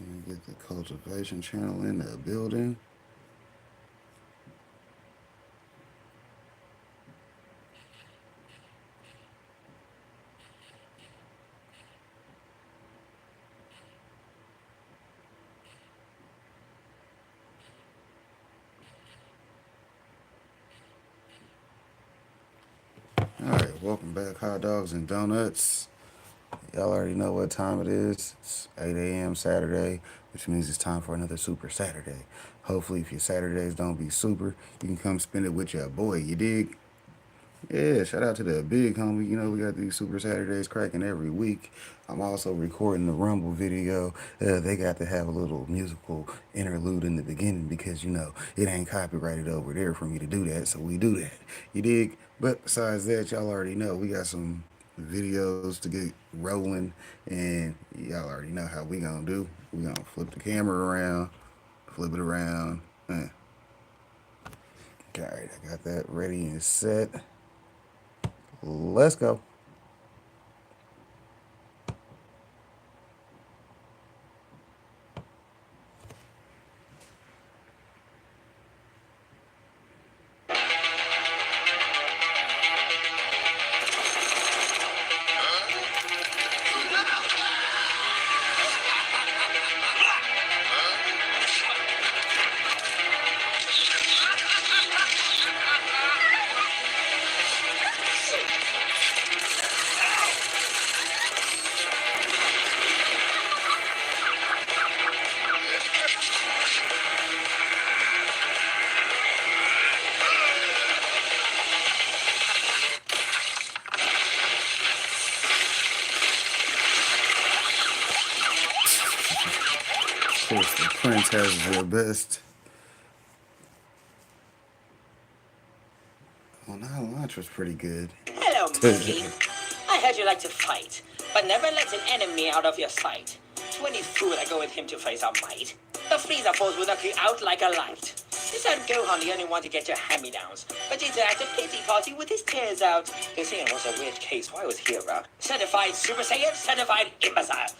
And get the cultivation channel in the building. Alright, welcome back, hot dogs and donuts. Y'all already know what time it is. It's 8 a.m. Saturday, which means it's time for another Super Saturday. Hopefully, if your Saturdays don't be super, you can come spend it with your boy. You dig? Yeah, shout out to the big homie. You know, we got these Super Saturdays cracking every week. I'm also recording the Rumble video. They got to have a little musical interlude in the beginning because, you know, it ain't copyrighted over there for me to do that, so we do that. You dig? But besides that, y'all already know we got some videos to get rolling, and y'all already know how we gonna do. We gonna flip the camera around, flip it around. All right, I got that ready and set. Let's go. Of course, the Prince has the best. Well, now lunch was pretty good. Hello, monkey. I heard you like to fight, but never let an enemy out of your sight. 20 food I go with him to face our might. The freezer force will knock you out like a light. This said Gohan the only one to get your hand-me-downs. Vegeta at a pity party with his tears out. They say it was a weird case, why was he around? Certified Super Saiyan, certified imbecile.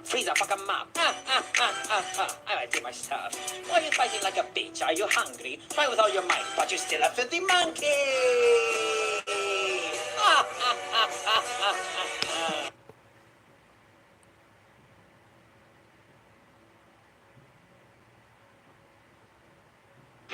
Freezer fuck 'em up. I might do my stuff. Why are you fighting like a bitch? Are you hungry? Try with all your might, but you're still a filthy monkey.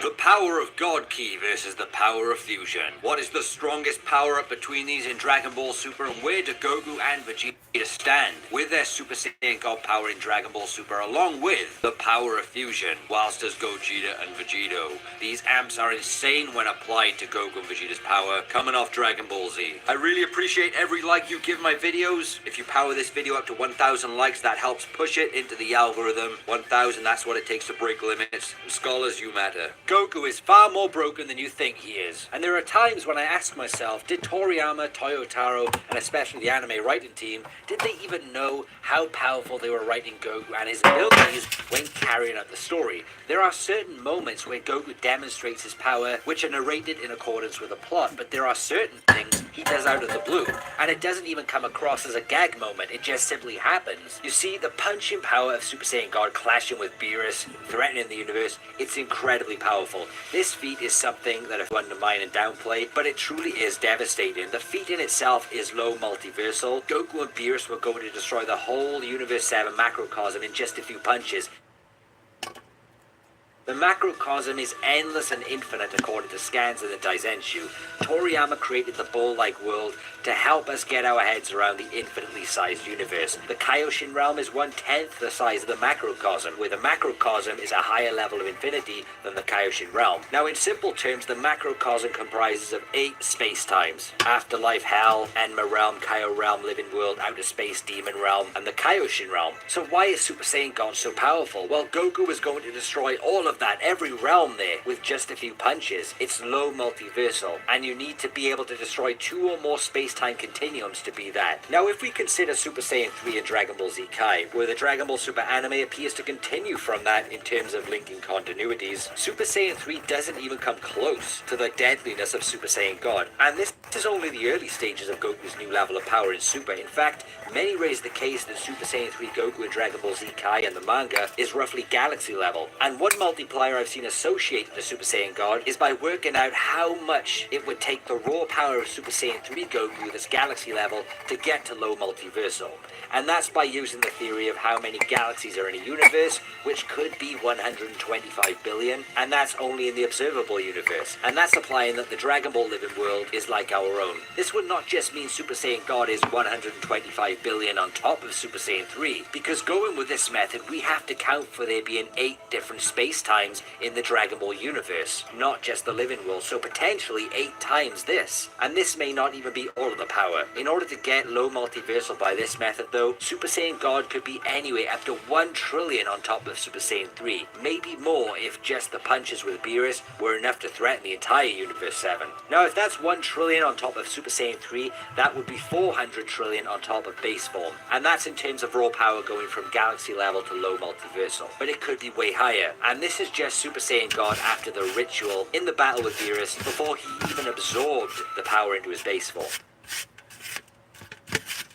The power of God Ki versus the power of fusion. What is the strongest power-up between these in Dragon Ball Super, and where do Goku and Vegeta stand with their Super Saiyan God power in Dragon Ball Super, along with the power of fusion, whilst does Gogeta and Vegito. These amps are insane when applied to Goku and Vegeta's power, coming off Dragon Ball Z. I really appreciate every like you give my videos. If you power this video up to 1,000 likes, that helps push it into the algorithm. 1,000, that's what it takes to break limits. And scholars, you matter. Goku is far more broken than you think he is. And there are times when I ask myself, did Toriyama, Toyotaro, and especially the anime writing team, did they even know how powerful they were writing Goku and his abilities when carrying out the story? There are certain moments where Goku demonstrates his power, which are narrated in accordance with the plot, but there are certain things he does out of the blue, and it doesn't even come across as a gag moment, it just simply happens. You see, the punching power of Super Saiyan God clashing with Beerus, threatening the universe, it's incredibly powerful. This feat is something that if undermine and downplay, but it truly is devastating. The feat in itself is low multiversal. Goku and Beerus were going to destroy the whole Universe 7 macrocosm in just a few punches. The macrocosm is endless and infinite according to scans in the Daizenshu. Toriyama created the ball-like world to help us get our heads around the infinitely sized universe. The Kaioshin realm is 1/10 the size of the macrocosm, where the macrocosm is a higher level of infinity than the Kaioshin realm. Now in simple terms, the macrocosm comprises of 8 space-times: Afterlife, Hell, Enma realm, Kaio realm, Living world, Outer space, Demon realm, and the Kaioshin realm. So why is Super Saiyan God so powerful? Well, Goku is going to destroy all of of that, every realm there, with just a few punches. It's low multiversal, and you need to be able to destroy 2 or more space-time continuums to be that. Now, if we consider Super Saiyan 3 and Dragon Ball Z Kai, where the Dragon Ball Super anime appears to continue from that in terms of linking continuities, Super Saiyan 3 doesn't even come close to the deadliness of Super Saiyan God. And this is only the early stages of Goku's new level of power in Super. In fact, many raise the case that Super Saiyan 3 Goku in Dragon Ball Z Kai and the manga is roughly galaxy level. And one multiplier I've seen associated to Super Saiyan God is by working out how much it would take the raw power of Super Saiyan 3 Goku that's galaxy level to get to low multiversal. And that's by using the theory of how many galaxies are in a universe, which could be 125 billion, and that's only in the observable universe. And that's implying that the Dragon Ball living world is like our own. This would not just mean Super Saiyan God is 125 billion on top of Super Saiyan 3, because going with this method, we have to count for there being 8 different space-times in the Dragon Ball universe, not just the living world, so potentially 8 times this. And this may not even be all of the power. In order to get low multiversal by this method though, Super Saiyan God could be anywhere up to 1 trillion on top of Super Saiyan 3. Maybe more if just the punches with Beerus were enough to threaten the entire Universe 7. Now if that's 1 trillion on top of Super Saiyan 3, that would be 400 trillion on top of base form. And that's in terms of raw power going from galaxy level to low multiversal. But it could be way higher. And this is just Super Saiyan God after the ritual in the battle with Beerus before he even absorbed the power into his base form.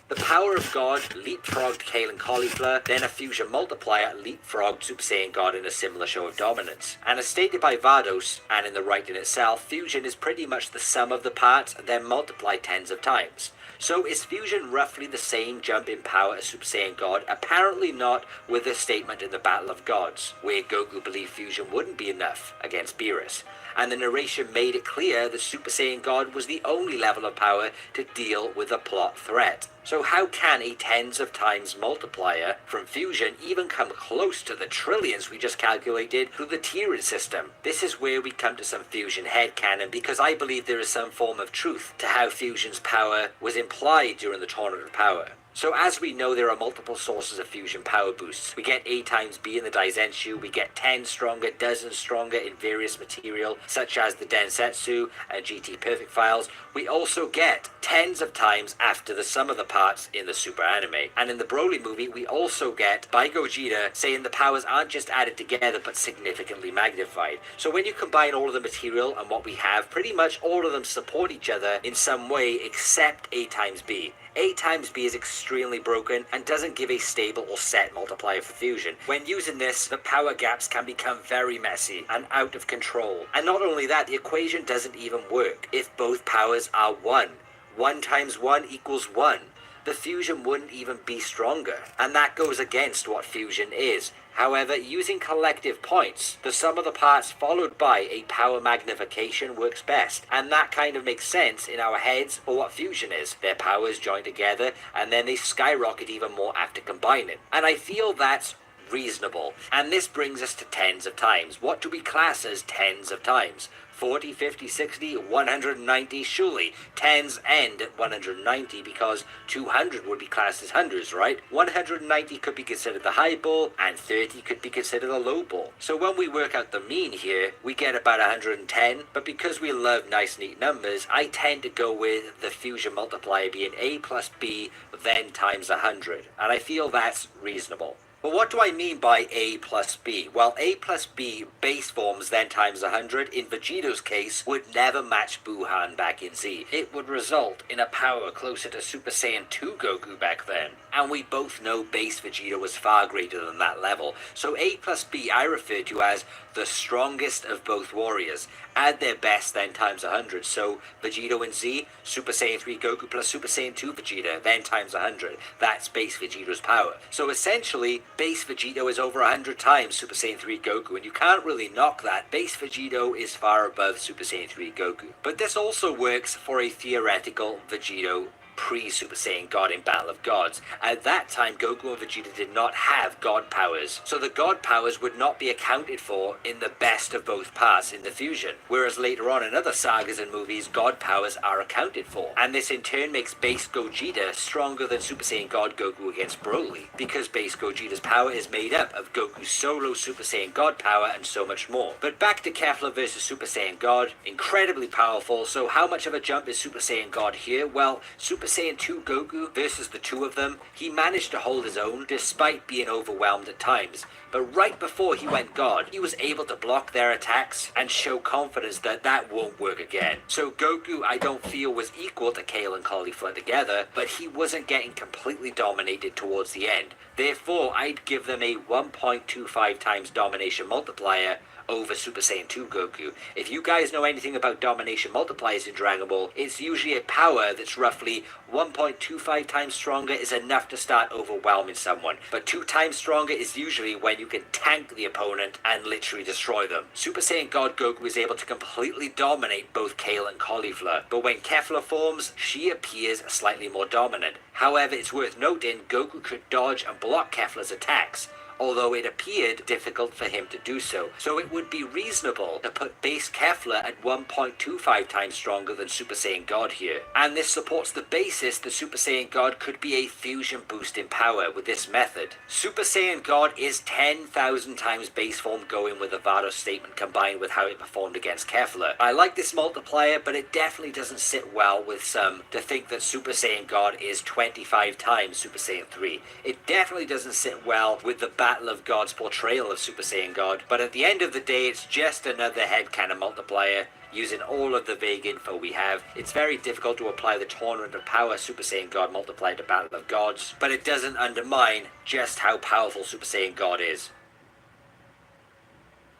The power of God leapfrogged Kale and Cauliflower, then a fusion multiplier leapfrogged Super Saiyan God in a similar show of dominance. And as stated by Vados, and in the writing itself, fusion is pretty much the sum of the parts, then multiplied tens of times. So is fusion roughly the same jump in power as Super Saiyan God? Apparently not with this statement in the Battle of Gods, where Goku believed fusion wouldn't be enough against Beerus. And the narration made it clear that Super Saiyan God was the only level of power to deal with the plot threat. So how can a tens of times multiplier from fusion even come close to the trillions we just calculated through the tiering system? This is where we come to some fusion headcanon, because I believe there is some form of truth to how fusion's power was implied during the Tournament of Power. So as we know, there are multiple sources of fusion power boosts. We get A times B in the Daizenshu, we get 10 stronger, dozens stronger in various material, such as the Densetsu and GT Perfect files. We also get tens of times after the sum of the parts in the Super Anime. And in the Broly movie, we also get by Gogeta saying the powers aren't just added together, but significantly magnified. So when you combine all of the material and what we have, pretty much all of them support each other in some way except A times B. A times B is extremely broken and doesn't give a stable or set multiplier for fusion. When using this, the power gaps can become very messy and out of control. And not only that, the equation doesn't even work if both powers are 1. 1 times 1 equals 1. The fusion wouldn't even be stronger. And that goes against what fusion is. However, using collective points, the sum of the parts followed by a power magnification works best. And that kind of makes sense in our heads for what fusion is. Their powers join together and then they skyrocket even more after combining. And I feel that's reasonable. And this brings us to tens of times. What do we class as tens of times? 40, 50, 60, 190, surely tens end at 190 because 200 would be classed as hundreds, right? 190 could be considered the high ball and 30 could be considered the low ball. So when we work out the mean here, we get about 110, but because we love nice neat numbers, I tend to go with the fusion multiplier being A plus B then times 100, and I feel that's reasonable. But what do I mean by A plus B? Well, A plus B base forms then times 100 in Vegeto's case would never match Buhan back in Z. It would result in a power closer to Super Saiyan 2 Goku back then. And we both know base Vegeta was far greater than that level. So A plus B I refer to as the strongest of both warriors. Add their best then times 100. So Vegito and Z, Super Saiyan 3 Goku plus Super Saiyan 2 Vegeta, then times 100. That's base Vegeto's power. So essentially, base Vegito is over 100 times Super Saiyan 3 Goku, and you can't really knock that. Base Vegito is far above Super Saiyan 3 Goku. But this also works for a theoretical Vegito pre-Super Saiyan God in Battle of Gods. At that time, Goku and Vegeta did not have God powers, so the God powers would not be accounted for in the best of both parts in the fusion, whereas later on in other sagas and movies, God powers are accounted for, and this in turn makes base Gogeta stronger than Super Saiyan God Goku against Broly, because base Gogeta's power is made up of Goku's solo Super Saiyan God power and so much more. But back to Kefla versus Super Saiyan God, incredibly powerful, so how much of a jump is Super Saiyan God here? Well, Super Saiyan 2 Goku versus the two of them, he managed to hold his own despite being overwhelmed at times. But right before he went God, he was able to block their attacks and show confidence that that won't work again. So Goku, I don't feel, was equal to Kale and Caulifla together, but he wasn't getting completely dominated towards the end. Therefore, I'd give them a 1.25 times domination multiplier over Super Saiyan 2 Goku. If you guys know anything about domination multipliers in Dragon Ball, it's usually a power that's roughly 1.25 times stronger is enough to start overwhelming someone, but 2 times stronger is usually when you can tank the opponent and literally destroy them. Super Saiyan God Goku is able to completely dominate both Kale and Caulifla, but when Kefla forms, she appears slightly more dominant. However, it's worth noting Goku could dodge and block Kefla's attacks, although it appeared difficult for him to do so. So it would be reasonable to put base Kefla at 1.25 times stronger than Super Saiyan God here. And this supports the basis that Super Saiyan God could be a fusion boost in power with this method. Super Saiyan God is 10,000 times base form going with the Vados statement combined with how it performed against Kefla. I like this multiplier, but it definitely doesn't sit well with some to think that Super Saiyan God is 25 times Super Saiyan 3. It definitely doesn't sit well with the Battle of Gods portrayal of Super Saiyan God, but at the end of the day, it's just another headcanon multiplier using all of the vague info we have. It's very difficult to apply the Tournament of Power Super Saiyan God multiplier to Battle of Gods, but it doesn't undermine just how powerful Super Saiyan God is.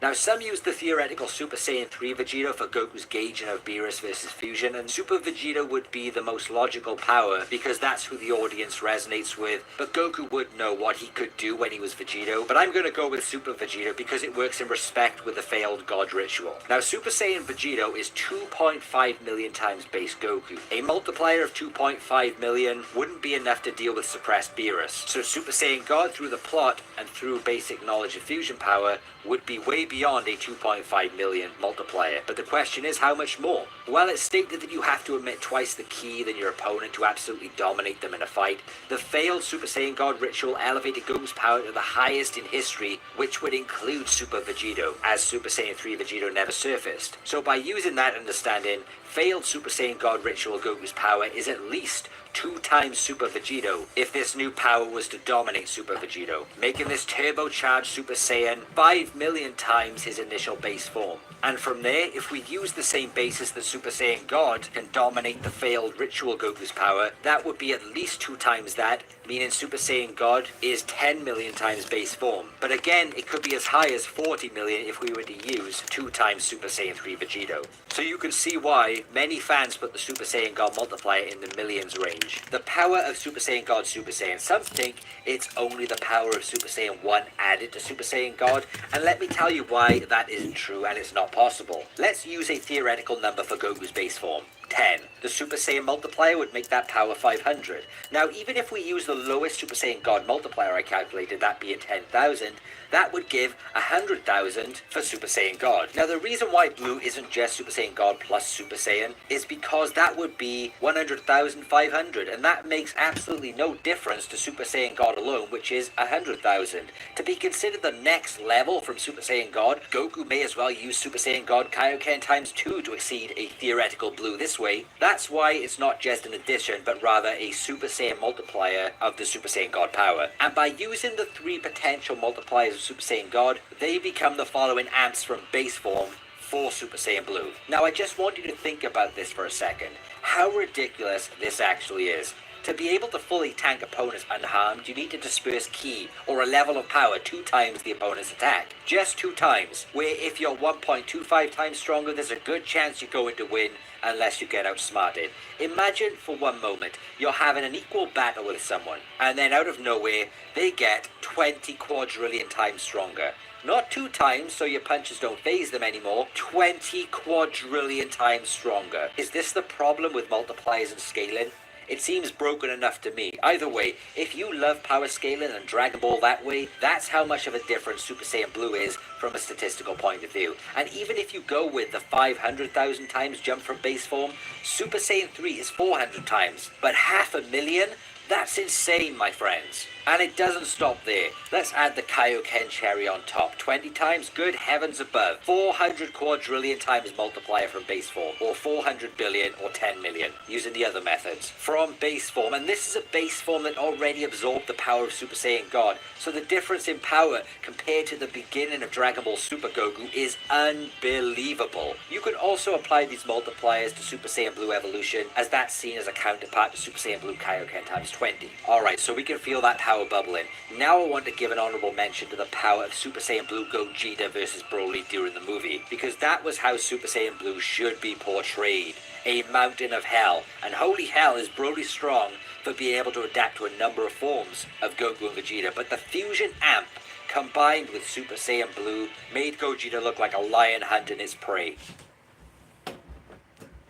Now, some use the theoretical Super Saiyan 3 Vegeta for Goku's gauging of Beerus versus Fusion, and Super Vegeta would be the most logical power because that's who the audience resonates with, but Goku would know what he could do when he was Vegito. But I'm going to go with Super Vegito because it works in respect with the failed God ritual. Now, Super Saiyan Vegito is 2.5 million times base Goku. A multiplier of 2.5 million wouldn't be enough to deal with suppressed Beerus, so Super Saiyan God through the plot and through basic knowledge of fusion power would be way beyond a 2.5 million multiplier. But the question is, how much more? Well, it's stated that you have to emit twice the ki than your opponent to absolutely dominate them in a fight. The failed Super Saiyan God ritual elevated Goku's power to the highest in history, which would include Super Vegito, as Super Saiyan 3 Vegito never surfaced. So by using that understanding, failed Super Saiyan God ritual Goku's power is at least 2 times Super Vegito if this new power was to dominate Super Vegito, making this turbocharged Super Saiyan 5 million times his initial base form. And from there, if we use the same basis that Super Saiyan God can dominate the failed ritual Goku's power, that would be at least 2 times that, meaning Super Saiyan God is 10 million times base form. But again, it could be as high as 40 million if we were to use 2 times Super Saiyan 3 Vegito. So you can see why many fans put the Super Saiyan God multiplier in the millions range. The power of Super Saiyan God Super Saiyan. Some think it's only the power of Super Saiyan 1 added to Super Saiyan God, and let me tell you why that isn't true and it's not possible. Let's use a theoretical number for Goku's base form. 10. The Super Saiyan multiplier would make that power 500. Now, even if we use the lowest Super Saiyan God multiplier I calculated, that being 10,000, that would give 100,000 for Super Saiyan God. Now, the reason why blue isn't just Super Saiyan God plus Super Saiyan is because that would be 100,500, and that makes absolutely no difference to Super Saiyan God alone, which is 100,000. To be considered the next level from Super Saiyan God, Goku may as well use Super Saiyan God Kaioken times 2 to exceed a theoretical blue this way. That's why it's not just an addition, but rather a Super Saiyan multiplier of the Super Saiyan God power. And by using the 3 potential multipliers of Super Saiyan God, they become the following amps from base form for Super Saiyan Blue. Now, I just want you to think about this for a second. How ridiculous this actually is. To be able to fully tank opponents unharmed, you need to disperse ki, or a level of power 2 times the opponent's attack. Just 2 times, where if you're 1.25 times stronger, there's a good chance you're going to win unless you get outsmarted. Imagine for one moment, you're having an equal battle with someone, and then out of nowhere, they get 20 quadrillion times stronger. Not 2 times, so your punches don't phase them anymore. 20 quadrillion times stronger. Is this the problem with multipliers and scaling? It seems broken enough to me. Either way, if you love power scaling and Dragon Ball that way, that's how much of a difference Super Saiyan Blue is from a statistical point of view. And even if you go with the 500,000 times jump from base form, Super Saiyan 3 is 400 times. But 500,000? That's insane, my friends. And it doesn't stop there. Let's add the Kaioken cherry on top. 20 times? Good heavens above. 400 quadrillion times multiplier from base form, or 400 billion, or 10 million, using the other methods. From base form, and this is a base form that already absorbed the power of Super Saiyan God, so the difference in power compared to the beginning of Dragon Ball Super Goku is unbelievable. You can also apply these multipliers to Super Saiyan Blue Evolution, as that's seen as a counterpart to Super Saiyan Blue Kaioken times 20. Alright, so we can feel that power bubbling. Now I want to give an honorable mention to the power of Super Saiyan Blue Gogeta versus Broly during the movie, because that was how Super Saiyan Blue should be portrayed. A mountain of hell. And holy hell is Broly strong for being able to adapt to a number of forms of Goku and Vegeta, but the fusion amp combined with Super Saiyan Blue made Gogeta look like a lion hunting its prey.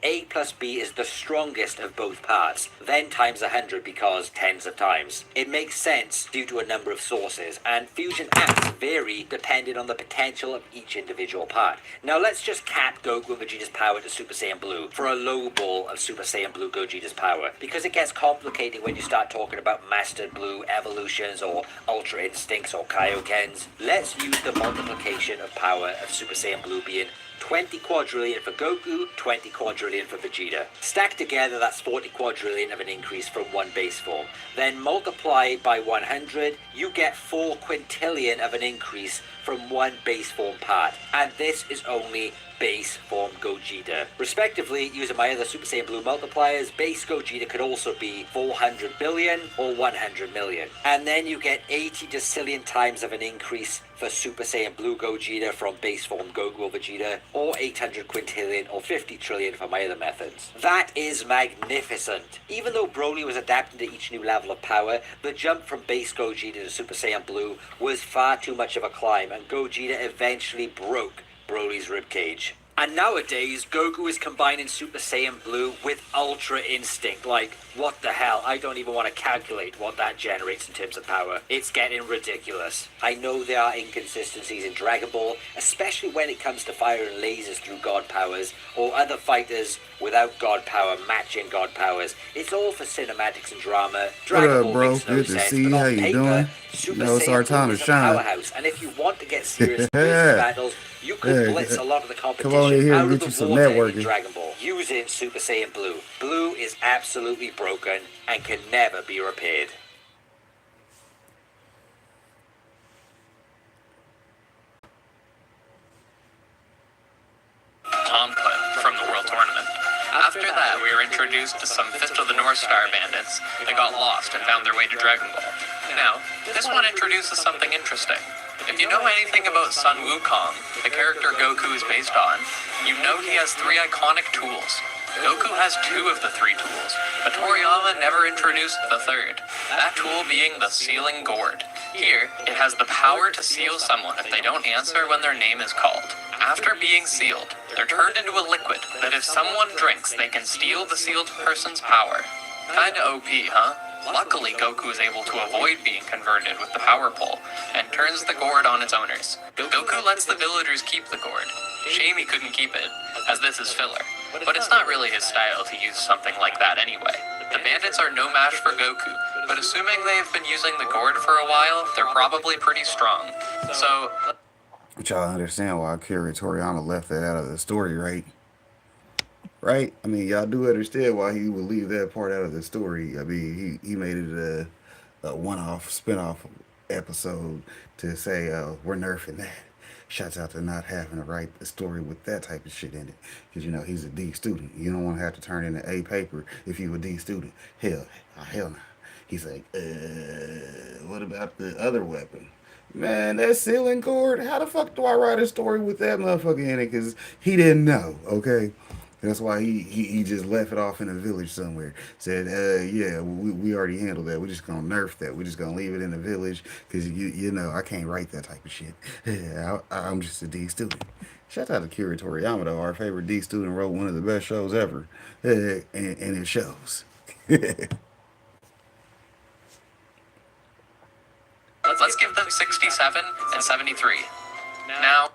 A plus B is the strongest of both parts, then times 100 because tens of times. It makes sense due to a number of sources, and fusion amps vary depending on the potential of each individual part. Now let's just cap Goku and Vegeta's power to Super Saiyan Blue for a low ball of Super Saiyan Blue Gogeta's power, because it gets complicated when you start talking about Master Blue evolutions or Ultra Instincts or Kaiokens. Let's use the multiplication of power of Super Saiyan Blue being 20 quadrillion for Goku, 20 quadrillion for Vegeta. Stacked together, that's 40 quadrillion of an increase from one base form. Then multiplied by 100, you get 4 quintillion of an increase from one base form part. And this is only base form Gogeta. Respectively, using my other Super Saiyan Blue multipliers, base Gogeta could also be 400 billion or 100 million. And then you get 80 decillion times of an increase for Super Saiyan Blue Gogeta from base form Goku or Vegeta, or 800 quintillion or 50 trillion for my other methods. That is magnificent. Even though Broly was adapting to each new level of power, the jump from base Gogeta to Super Saiyan Blue was far too much of a climb, and Gogeta eventually broke Broly's ribcage. And nowadays, Goku is combining Super Saiyan Blue with Ultra Instinct. Like, what the hell? I don't even want to calculate what that generates in terms of power. It's getting ridiculous. I know there are inconsistencies in Dragon Ball, especially when it comes to firing lasers through God powers, or other fighters without God power matching God powers. It's all for cinematics and drama. Dragon What up, Ball bro? makes no Good to sense, see but you. on How you paper, doing? Super You know, it's Saiyan our Blue time to is a shine. powerhouse, and if you want to get serious versus battles, you could Hey, blitz a lot of the come on in competition here out and of get you the some water in networking. Dragon Ball using Super Saiyan Blue. Blue is absolutely broken and can never be repaired. Input from the World Tournament. After that, we were introduced to some Fist of the North Star bandits. They got lost and found their way to Dragon Ball. Now, this one introduces something interesting. If you know anything about Sun Wukong, the character Goku is based on, you know he has 3 iconic tools. Goku has 2 of the 3 tools, but Toriyama never introduced the 3rd, that tool being the sealing gourd. Here, it has the power to seal someone if they don't answer when their name is called. After being sealed, they're turned into a liquid that if someone drinks, they can steal the sealed person's power. Kinda OP, huh? Luckily, Goku is able to avoid being converted with the power pole, and turns the gourd on its owners. Goku lets the villagers keep the gourd. Shame he couldn't keep it, as this is filler. But it's not really his style to use something like that anyway. The bandits are no match for Goku, but assuming they've been using the gourd for a while, they're probably pretty strong. So... But y'all understand why Akira Toriyama left that out of the story, right? Right? I mean, y'all do understand why he would leave that part out of the story. I mean, he made it a one-off, spin-off episode to say, we're nerfing that. Shouts out to not having to write a story with that type of shit in it. Because, you know, he's a D student. You don't want to have to turn in an A paper if you're a D student. Hell no. He's like, what about the other weapon? Man, that sealing cord, how the fuck do I write a story with that motherfucker in it? Because he didn't know, okay? That's why he just left it off in a village somewhere. Said, yeah, we already handled that. We're just going to nerf that. We're just going to leave it in the village because, you know, I can't write that type of shit. I'm just a D student. Shout out to Akira Toriyama, though. Our favorite D student wrote one of the best shows ever. And it shows. Let's give them 67 and 73. Now,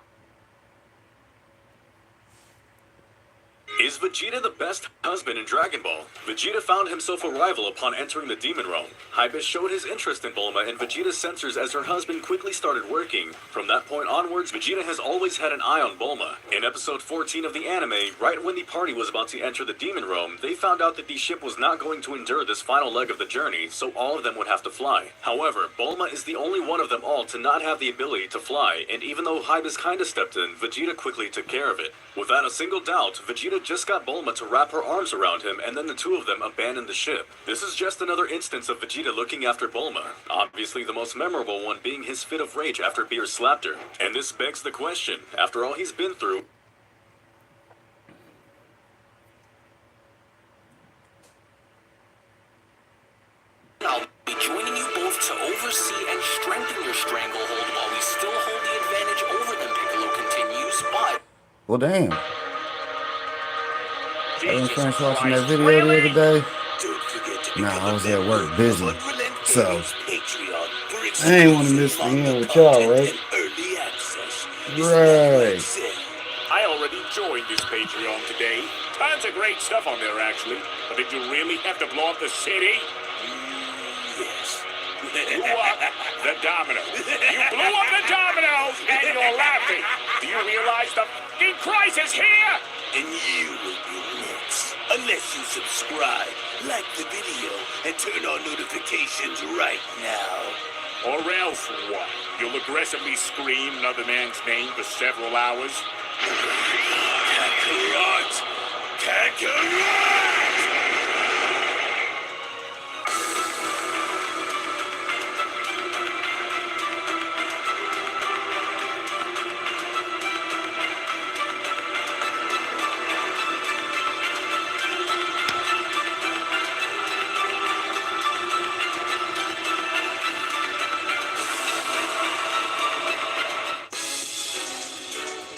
is Vegeta the best husband in Dragon Ball? Vegeta found himself a rival upon entering the Demon Realm. Hype showed his interest in Bulma, and Vegeta's sensors as her husband quickly started working. From that point onwards, Vegeta has always had an eye on Bulma. In episode 14 of the anime, right when the party was about to enter the Demon Realm, they found out that the ship was not going to endure this final leg of the journey, so all of them would have to fly. However, Bulma is the only one of them all to not have the ability to fly, and even though Hype kinda stepped in, Vegeta quickly took care of it. Without a single doubt, Vegeta just got Bulma to wrap her arms around him, and then the two of them abandoned the ship. This is just another instance of Vegeta looking after Bulma, obviously the most memorable one being his fit of rage after Beerus slapped her. And this begs the question, after all he's been through, I'll be joining you both to oversee and strengthen your stranglehold while we still hold the advantage over them, Piccolo continues, but... Well, damn. I didn't finish watching that video the other day. Nah, I was at work busy. So, I ain't want to miss the end with y'all, right? Right. I already joined this Patreon today. Tons of great stuff on there, actually. But did you really have to blow up the city? Yes. Blew up the dominoes. You blew up the dominoes, and you're laughing. Do you realize the f***ing crisis here? And you will be next. Unless you subscribe, like the video, and turn on notifications right now. Or else what? You'll aggressively scream another man's name for several hours? Kakarot! Kakarot!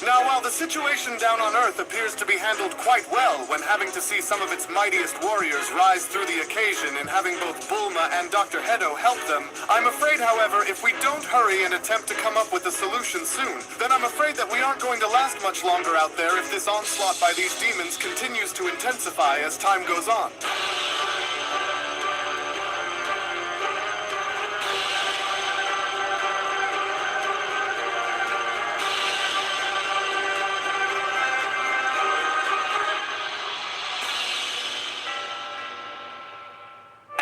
Now, while the situation down on Earth appears to be handled quite well when having to see some of its mightiest warriors rise through the occasion and having both Bulma and Dr. Hedo help them, I'm afraid, however, if we don't hurry and attempt to come up with a solution soon, then I'm afraid that we aren't going to last much longer out there if this onslaught by these demons continues to intensify as time goes on.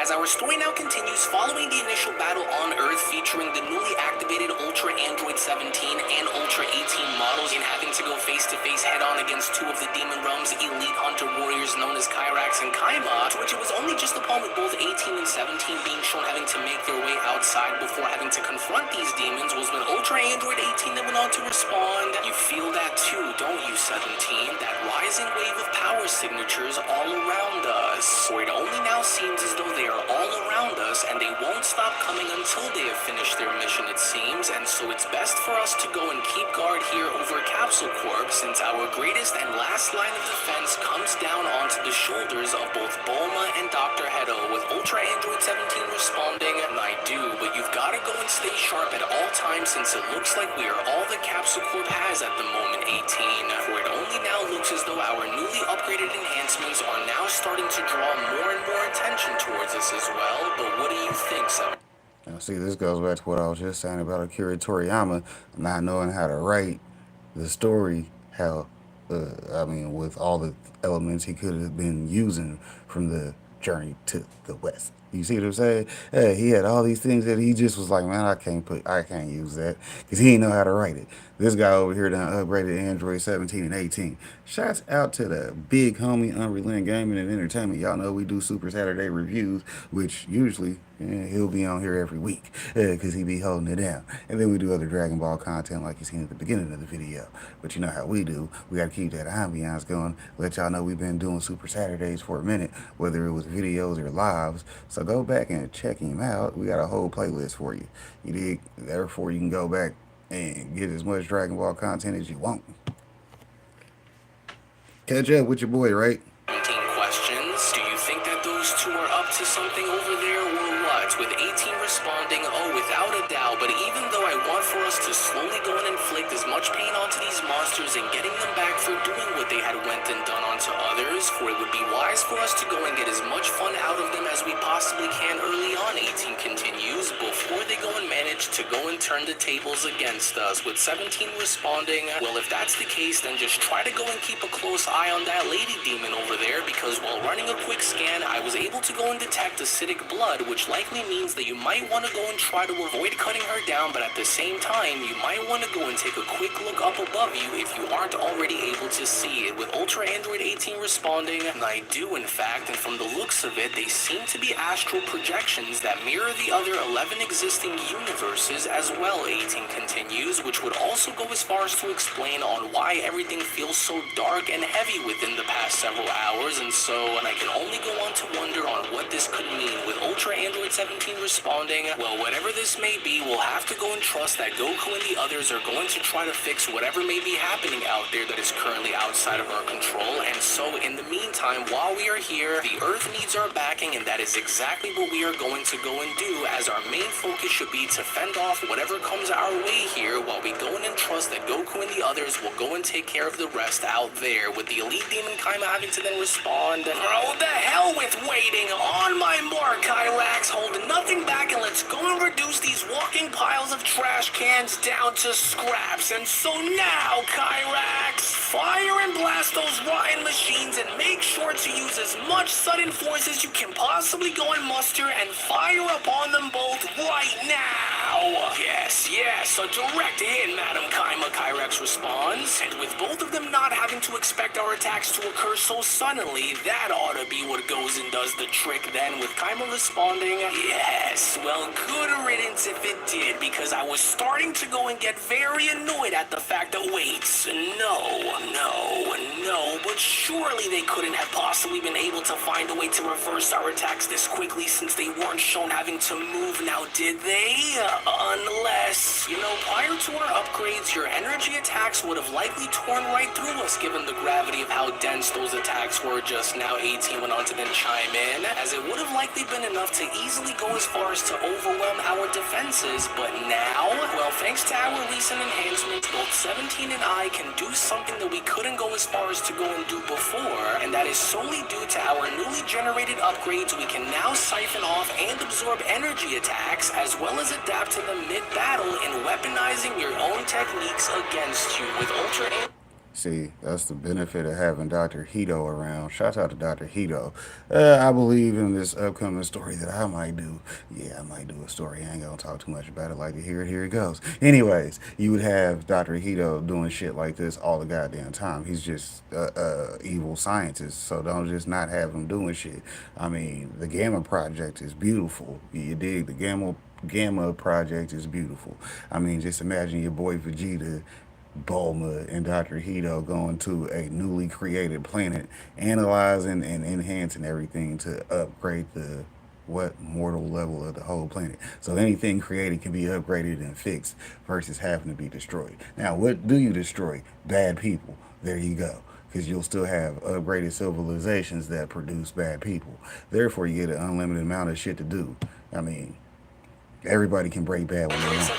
As our story now continues, following the initial battle on Earth featuring the newly activated Ultra Android 17 and Ultra 18 models in having to go face-to-face head-on against two of the Demon Realm's elite hunter warriors known as Kyrax and Kaima, to which it was only just upon with both 18 and 17 being shown having to make their way outside before having to confront these demons was when Ultra Android 18 then went on to respond. You feel that too, don't you, 17? That rising wave of power signatures all around us. For it only now seems as though they are all around us, and they won't stop coming until they have finished their mission, it seems, and so it's best for us to go and keep guard here over Capsule Corp, since our greatest and last line of defense comes down onto the shoulders of both Bulma and Dr. Hedo, with Ultra Android 17 responding, and I do, but you've gotta go and stay sharp at all times, since it looks like we are all the Capsule Corp has at the moment, 18, for it only now looks as though our newly upgraded enhancements are now starting to draw more and more attention towards us as well, but what do you think, 7? Now, see, this goes back to what I was just saying about Akira Toriyama not knowing how to write the story, how, with all the elements he could have been using from the journey to the West. You see what I'm saying? Hey, he had all these things that he just was like, man, I can't use that because he didn't know how to write it. This guy over here done upgraded Android 17 and 18. Shouts out to the big homie Unrelenting Gaming and Entertainment. Y'all know we do Super Saturday reviews, which usually he'll be on here every week because he be holding it down. And then we do other Dragon Ball content like you seen at the beginning of the video. But you know how we do. We got to keep that ambiance going. Let y'all know we've been doing Super Saturdays for a minute, whether it was videos or lives. So go back and check him out. We got a whole playlist for you. You dig? Therefore, you can go back and get as much Dragon Ball content as you want. Catch up with your boy, right? Questions. Do you think that those two are up to something over there or what? With 18 responding, oh, without a doubt, but even though I want for us to slowly go and inflict as much pain onto these monsters and getting them back for doing what they had went and done onto others, for it would be wise for us to go and get as much fun out of them as we possibly can early on, 18 continues, before they go and manage to go and turn the tables against us. With 17 responding, well, if that's the case, then just try to go and keep a close eye on that lady demon over there, because while running a quick scan, I was able to go and detect acidic blood, which likely means that you might want to go and try to avoid cutting her down, but at the same time, you might want to go and take a quick look up above you if you aren't already able to see it. With Ultra Android 18 responding, I do in fact, and from the looks of it, they seem to be astral projections that mirror the other 11 existing universes as well, 18 continues, which would also go as far as to explain on why everything feels so dark and heavy within the past several hours, and I can only go on to wonder on what this could mean. With Ultra Android 17 responding, well, whatever this may be, we'll have to go and trust that Goku and the others are going to try to fix whatever may be happening out there that is currently outside of our control, and so in the meantime, while we are here, the Earth needs our backing, and that is exactly what we are going to go and do, as our main focus should be to fend off whatever comes our way here, while we go in and trust that Goku and the others will go and take care of the rest out there. With the Elite Demon Kaima having to then respond, oh, the hell with waiting! On my mark, Kyrax, hold nothing back, and let's go and reduce these walking piles of trash cans down to scraps. And so now, Kyrax, fire and blast those rotten machines, and make sure to use as much sudden force as you can possibly go and muster, and fire upon them both right now. Yes, a direct hit, Madam Kaima, Kyrax responds. And with both of them not having to expect our attacks to occur so suddenly, that ought to be what goes and does the trick then, with Kaima responding, yes, well, good riddance if it did, because I was starting to go and get very annoyed at the fact that, wait, no, but surely they couldn't have possibly been able to find a way to reverse our attacks this quickly, since they weren't shown having to move now, did they? Unless, prior to our upgrades, your energy attacks would have likely torn right through us, given the gravity of how dense those attacks were just now. 18 went on to then chime in, as it would have likely been enough to easily go as far as to overwhelm our defenses, but now, well, thanks to our recent enhancements, both 17 and I can do something that we couldn't go as far as to go and do before, and that is solely due to our newly generated upgrades. We can now siphon off and absorb energy attacks, as well as adapt to them mid-battle in weaponizing your own techniques against you. With Ultra... See, that's the benefit of having Dr. Hito around. Shout out to Dr. Hito. I believe in this upcoming story that I might do. Yeah, I might do a story. I ain't gonna talk too much about it. Like to hear it, here it goes. Anyways, you would have Dr. Hito doing shit like this all the goddamn time. He's just evil scientist, so don't just not have him doing shit. I mean, the Gamma Project is beautiful. You dig? The Gamma Project is beautiful. I mean, just imagine your boy Vegeta, Bulma, and Dr. Hito going to a newly created planet, analyzing and enhancing everything to upgrade the mortal level of the whole planet. So anything created can be upgraded and fixed versus having to be destroyed. Now, what do you destroy? Bad people. There you go. Because you'll still have upgraded civilizations that produce bad people. Therefore, you get an unlimited amount of shit to do. I mean, everybody can break bad when they want.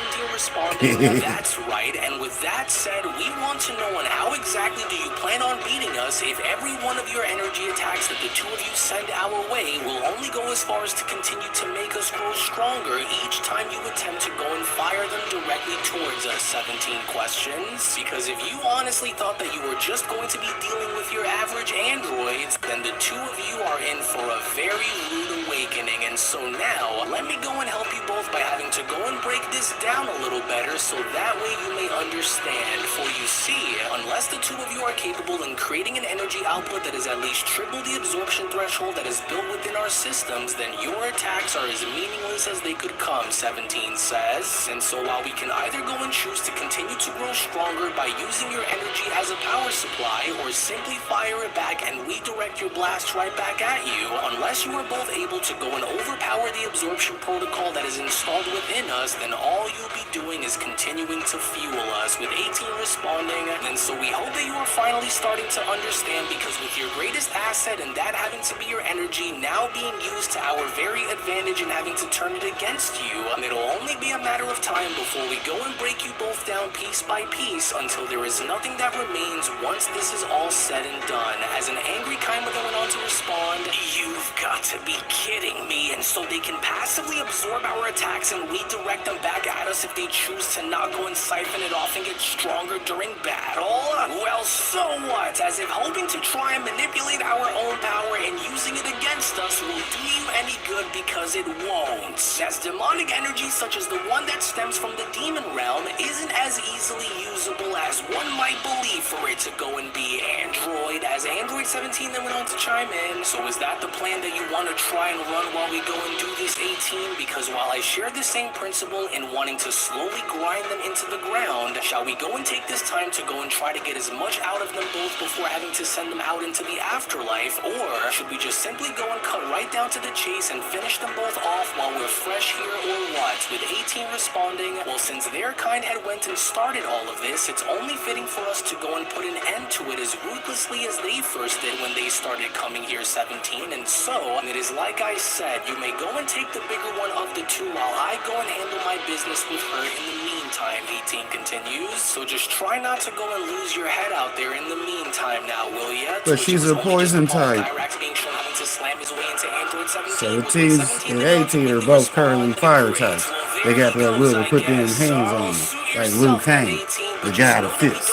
That's right, and with that said, we want to know on how exactly do you plan on beating us if every one of your energy attacks that the two of you send our way will only go as far as to continue to make us grow stronger each time you attempt to go and fire them directly towards us. 17 questions. Because if you honestly thought that you were just going to be dealing with your average androids, then the two of you are in for a very rude awakening. And so now, let me go and help you both by having to go and break this down a little better, so that way you may understand. For you see, unless the two of you are capable in creating an energy output that is at least triple the absorption threshold that is built within our systems, then your attacks are as meaningless as they could come, 17 says. And so while we can either go and choose to continue to grow stronger by using your energy as a power supply, or simply fire it back and redirect your blast right back at you, unless you are both able to go and overpower the absorption protocol that is installed within us, then all you'll be doing is continuing to fuel us, with 18 responding. And so we hope that you are finally starting to understand, because with your greatest asset and that having to be your energy now being used to our very advantage and having to turn it against you, it'll only be a matter of time before we go and break you both down piece by piece until there is nothing that remains once this is all said and done. As an angry Kaima that went on to respond, "You've got to be kidding me." And so they can passively absorb our attacks and redirect them back at us if they choose to not go and siphon it off and get stronger during battle? Well, so what? As if hoping to try and manipulate our own power and using it against us will do you any good, because it won't. As demonic energy such as the one that stems from the demon realm isn't as easily usable as one might believe for it to go and be Android, as Android 17 then went on to chime in. So is that the plan that you want to try and run while we go and do this 18? Because while I share the same principle in wanting to slowly grind them into the ground, shall we go and take this time to go and try to get as much out of them both before having to send them out into the afterlife? Or should we just simply go and cut right down to the chase and finish them both off while we're fresh here, or what? With 18 responding, well, since their kind had went and started all of this, it's only fitting for us to go and put an end to it as ruthlessly as they first did when they started coming here, 17. And so, it is like I said, you may go and take the bigger one of the two while I go and handle my business with her in the meantime, 18 continues. So just try not to go and lose your head out there in the meantime now, will ya? But she's a poison type. 17 and 18 are both currently fire types. They got that will to put their hands on them, like Liu Kang, the god of fists.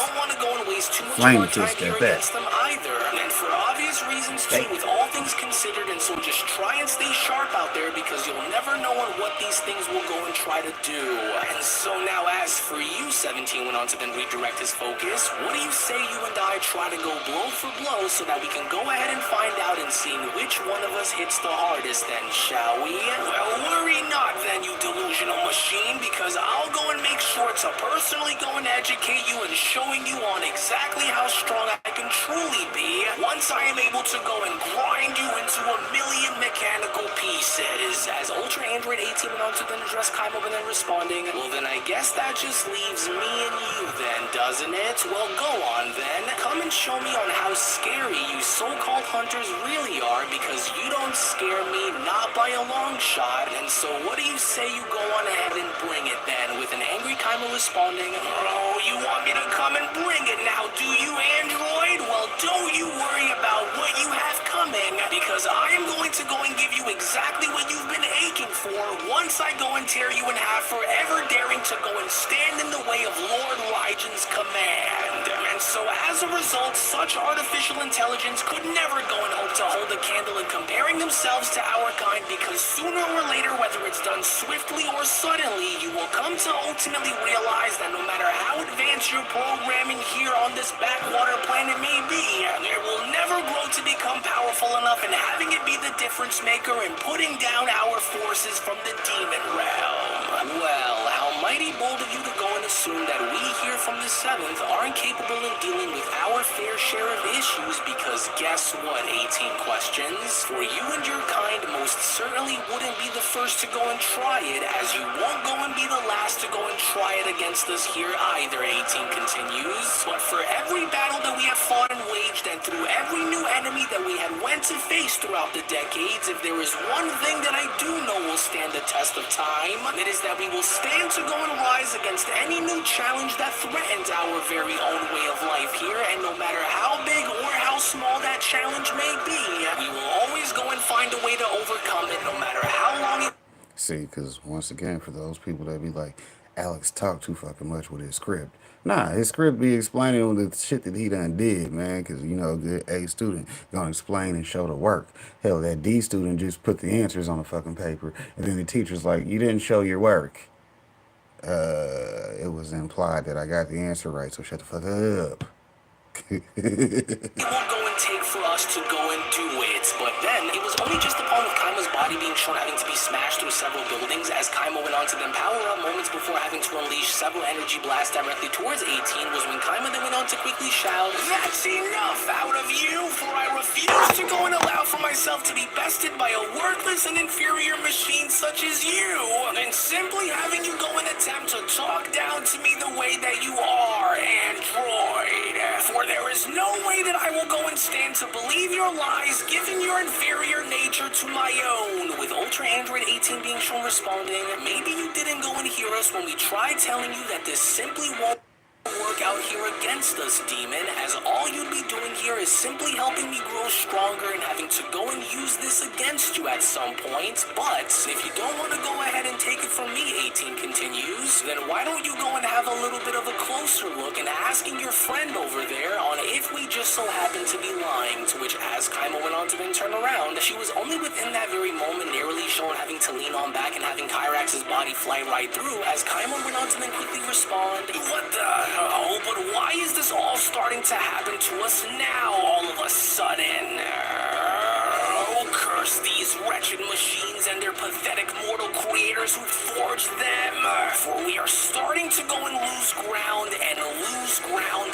Flame fist at that. And for obvious reasons too, with all things considered, and so just try and stay sharp out there, because you'll never know on what these things will go and try to do. And so now, as for you, 17 went on to then redirect his focus. What do you say you and I try to go blow for blow so that we can go ahead and find out and see which one of us hits the hardest then, shall we? Well, worry not then, you delusional machine, because I'll go and make sure to personally go and educate you and showing you on exactly how strong I can truly be once I am able to go and grind you into a million mechanical pieces. As Ultra Android 18 went on to then address Kaimo and then responding, well then I guess that just leaves me and you then, doesn't it? Well, go on then. Come and show me on how scary you so-called hunters really are, because you don't scare me, not by a long shot. And so what do you say you go on ahead and bring it then? With an angry Kaimo responding, "Oh, you want me to come and bring it now, do you, Android? Well, don't you worry about what you have coming, because I am going to go and give you exactly what you've been aching for once I go and tear you in half for ever daring to go and stand in the way of Lord Raijin's command." And so as a result, such artificial intelligence could never go and hope to hold a candle in comparing themselves to our kind, because sooner or later, whether it's done swiftly or suddenly, you will come to ultimately realize that no matter how advanced your programming here on this backwater planet may be, it will never grow to become powerful enough in having it be the difference maker in putting down our forces from the demon realm. Well, how mighty bold of you to go and assume that we here from the 7th aren't capable of dealing with our fair share of issues, because guess what, 18 questions? For you and your kind most certainly wouldn't be the first to go and try it, as you won't go and be the last to go and try it against us here either, 18 continues. But for every battle that we have fought and waged, and through every new enemy that we had went to face throughout the decades, if there is one thing that I do know will stand the test of time, it is that we will stand to go and rise against any new challenge that threatens our very own way of life here, and no matter how big or how small that challenge may be, we will always go and find a way to overcome it, no matter how long it... See, because once again, for those people that be like, Alex talk too fucking much with his script. Nah, his script be explaining the shit that he done did, man. Because, you know, good A student gonna explain and show the work. Hell, that D student just put the answers on the fucking paper. And then the teacher's like, you didn't show your work. It was implied that I got the answer right, so shut the fuck up. We will go wouldn't take for us to go and do it. But then, it was only just upon with Kaima's body being shown having to be smashed through several buildings as Kaima went on to then power up moments before having to unleash several energy blasts directly towards 18 was when Kaima then went on to quickly shout, "That's enough out of you, for I refuse to go and allow for myself to be bested by a worthless and inferior machine such as you, and simply having you go and attempt to talk down to me the way that you are, android. For there is no way that I will go and stand to believe your lies, given your inferior nature to my own." With Ultra Android 18 being shown responding, "Maybe you didn't go and hear us when we tried telling you that this simply won't work out here against us, demon, as all you'd be doing here is simply helping me grow stronger and having to go and use this against you at some point. But if you don't want to go ahead and take it from me," 18 continues, "then why don't you go and have a little bit of a closer look and asking your friend over there on if we just so happen to be lying." To which, as Kaima went on to then turn around, she was only within that very moment narrowly shown having to lean on back and having Kyrax's body fly right through as Kaima went on to then quickly respond, "What the? Oh, but why is this all starting to happen to us now all of a sudden? Oh, curse these wretched machines and their pathetic mortal creators who forged them. For we are starting to go and lose ground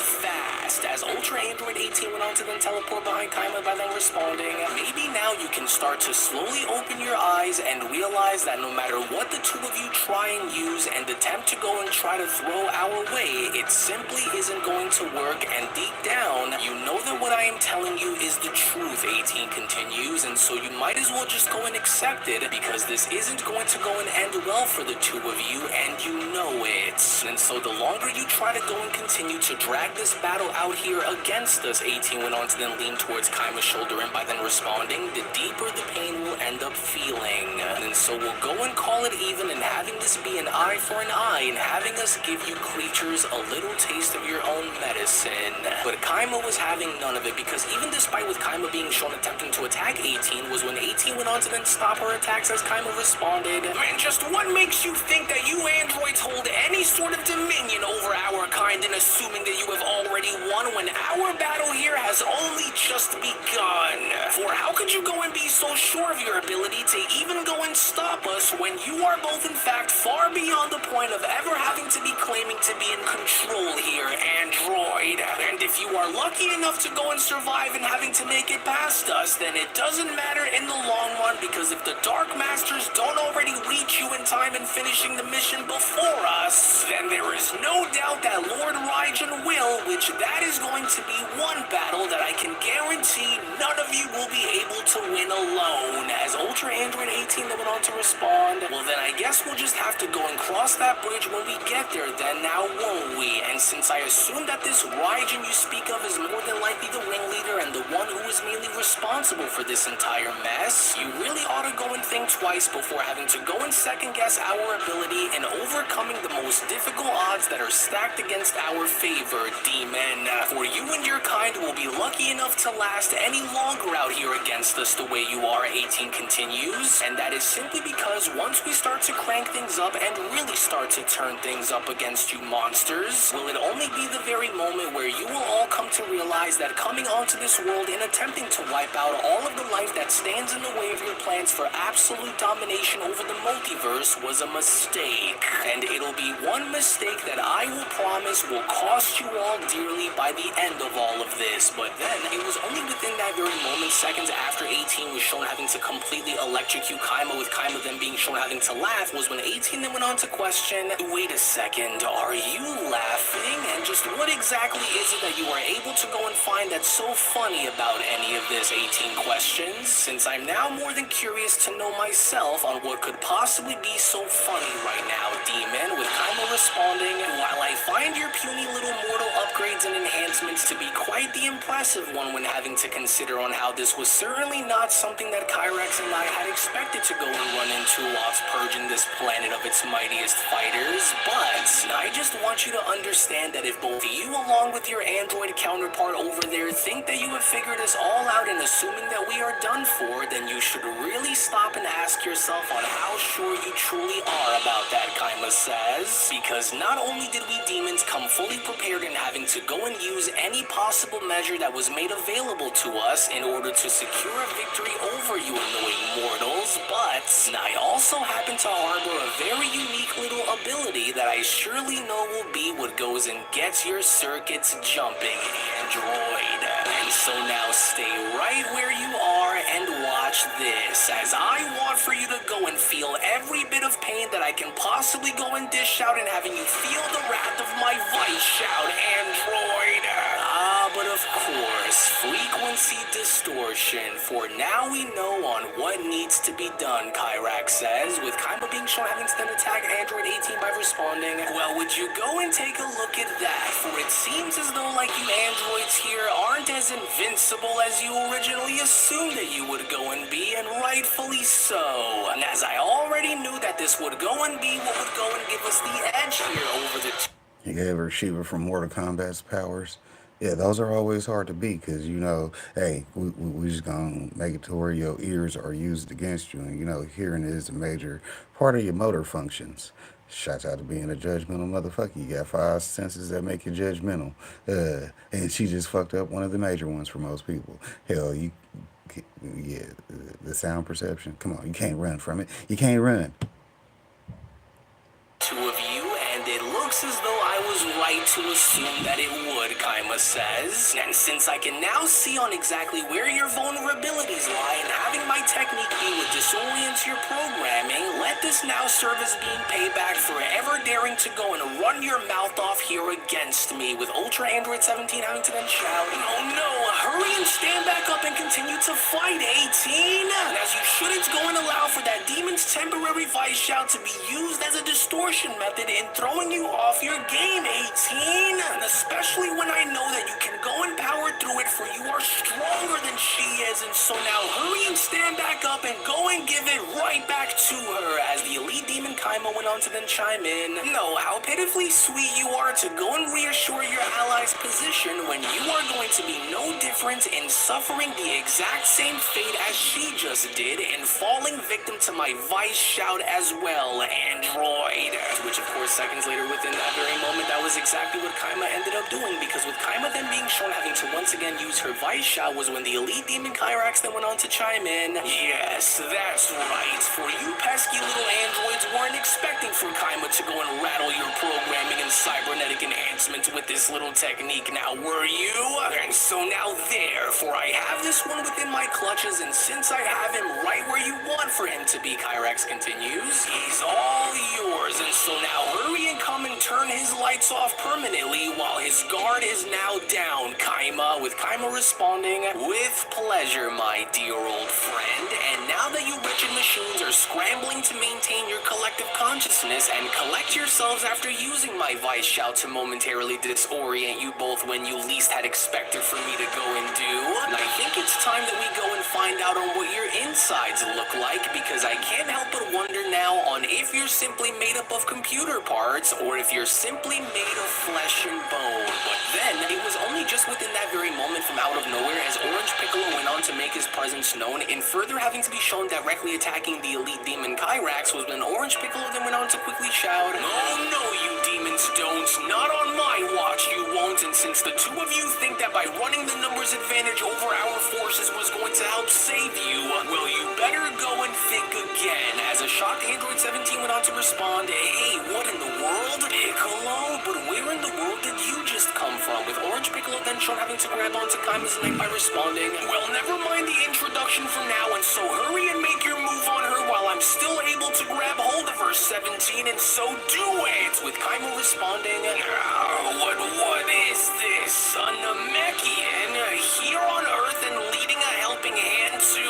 fast." As Ultra Android 18 went on to then teleport behind Kaima by then responding, "Maybe now you can start to slowly open your eyes and realize that no matter what the two of you try and use and attempt to go and try to throw our way, it simply isn't going to work, and deep down, you know that what I am telling you is the truth," 18 continues, "and so you might as well just go and accept it, because this isn't going to go and end well for the two of you, and you know it. And so the longer you try to go and continue to drag this battle out here against us," 18 went on to then lean towards Kaima's shoulder and by then responding, "the deeper the pain will end up feeling. And so we'll go and call it even, and having this be an eye for an eye, and having us give you creatures a little taste of your own medicine." But Kaima was having none of it, because even despite with Kaima being shown attempting to attack 18 was when 18 went on to then stop her attacks as Kaima responded, "And just what makes you think that you androids hold any sort of dominion over our kind in assuming that you have already won when our battle here has only just begun? For how could you go and be so sure of your ability to even go and stop us when you are both in fact far beyond the point of ever having to be claiming to be in control here, android? And if you are lucky enough to go and survive and having to make it past us, then it doesn't matter in the long run, because if the Dark Masters don't already reach you in time in finishing the mission before us, then there is no doubt that Lord Raijin will, which that is going to be one battle that I can guarantee none of you will be able to win alone." As Ultra Android 18 then went on to respond, "Well then I guess we'll just have to go and cross that bridge when we get there then, now won't we? And since I assume that this Raijin you speak of is more than likely the ringleader and the one who is mainly responsible for this entire mess, you really ought to go and think twice before having to go and second guess our ability in overcoming the most difficult odds that are stacked against our favor, demon. For you and your kind will be lucky enough to last any longer out here against us the way you are," 18 continues, "and that is simply because once we start to crank things up and really start to turn things up against you monsters, will it only be the very moment where you will all come to realize that coming onto this world and attempting to wipe out all of the life that stands in the way of your plans for absolute domination over the multiverse was a mistake. And it'll be one mistake that I will promise will cost you all dearly by the end of all of this." But then, it was only within that very moment, seconds after 18 was shown having to completely electrocute Kaima, with Kaima then being shown having to laugh, was when 18 then went on to question, "Wait a second, are you laughing? And just what exactly is it that you are able to go and find that's so funny about any of this?" 18 questions, since I'm now more than curious to know myself on what could possibly be so funny right now, demon, with Kaima responding, "While I find your puny little mortal upgrades and enhancements to be quite the impressive one when having to consider on how this was certainly not something that Kyrax and I had expected to go and run into whilst purging this planet of its mightiest fighters, but I just want you to understand that if both you along with your android counterpart over there think that you have figured us all out and assuming that we are done for, then you should really stop and ask yourself on how sure you truly are about that, Kaima says. Because not only did we demons come fully prepared in having to go and use any possible measure that was made available to us in order to secure a victory over you annoying mortals, but I also happen to harbor a very unique little ability that I surely know will be what goes and gets your circuits jumping, android. And so now stay right where you are and watch this, as I want for you to go and feel every bit of pain that I can possibly go and dish out and having you feel the wrath of my vice shout, android. But of course, frequency distortion. For now we know on what needs to be done, Kyrax says, with Kaima being shown having to then attack Android 18 by responding. Well, would you go and take a look at that? For it seems as though like you androids here aren't as invincible as you originally assumed that you would go and be, and rightfully so. And as I already knew that this would go and be what would go and give us the edge here over the... He gave her Shiva from Mortal Kombat's powers. Yeah, those are always hard to beat because, you know, hey, we just going to make it to where your ears are used against you. And, you know, hearing is a major part of your motor functions. Shouts out to being a judgmental motherfucker. You got 5 senses that make you judgmental. And she just fucked up one of the major ones for most people. Hell, yeah, the sound perception. Come on, you can't run from it. You can't run. Two of you, and it looks as though I was right to assume that it would, Kaima says. And since I can now see on exactly where your vulnerabilities lie and having my technique be what disorients your programming, let this now serve as being payback for ever daring to go and run your mouth off here against me, with Ultra Android 17 having to then shout, "Oh no, hurry and stand back up and continue to fight, 18! And as you shouldn't go and allow for that demon's temporary vice shout to be used as a distortion method in throwing you off your game, 18! And especially when I know that you can go and power through it, for you are stronger than she is, and so now hurry and stand back up and go and give it right back to her," as the elite demon Kaima went on to then chime in. "No, how pitifully sweet you are to go and reassure your allies' position when you are going to be no different in suffering the exact same fate as she just did in falling victim to my vice shout as well, android." Which, of course, seconds later within that very moment, that was exactly what Kaima ended up doing, because with Kaima then being shown having to once again use her vice shout was when the elite demon Kyrax then went on to chime in. "Yes, that's right, for you pesky little androids weren't expecting for Kaima to go and rattle your programming and cybernetic enhancement with this little technique, now were you? And so now therefore I have this one within my clutches, and since I have him right where you want for him to be," Kyrax continues, "he's all yours, and so now hurry and come and turn his lights off permanently while his guard is now down, Kaima," with Kaima responding, "With pleasure, my dear old friend. And now that you wretched machines are scrambling to maintain your collective consciousness and collect yourselves after using my vice shout to momentarily disorient you both when you least had expected for me to go and do, I think it's time that we go and find out on what your insides look like, because I can't help but wonder now on if you're simply made up of computer parts or if you're simply made of flesh and bone." But then it was only just within that very moment from out of nowhere as Orange Piccolo went on to make his presence known, in further having to be shown directly attacking the elite demon Kyrax, was when Orange Piccolo then went on to quickly shout, "Oh no, you demons don't, not on my watch you won't, and since the two of you think that by running the numbers advantage over our forces was going to help save you, well, you better go and think again," as a shocked Android 17 went on to respond, "Hey, what in the world? Piccolo? But where in the world did you just come from?" with Orange Piccolo then shown having to grab onto Kaima's neck by responding, "Well, never mind the introduction for now, and so hurry and make your move on her while I'm still able to grab hold of her, 17, and so do it," with Kaima responding, What is this? A Namekian here on Earth and leading a helping hand to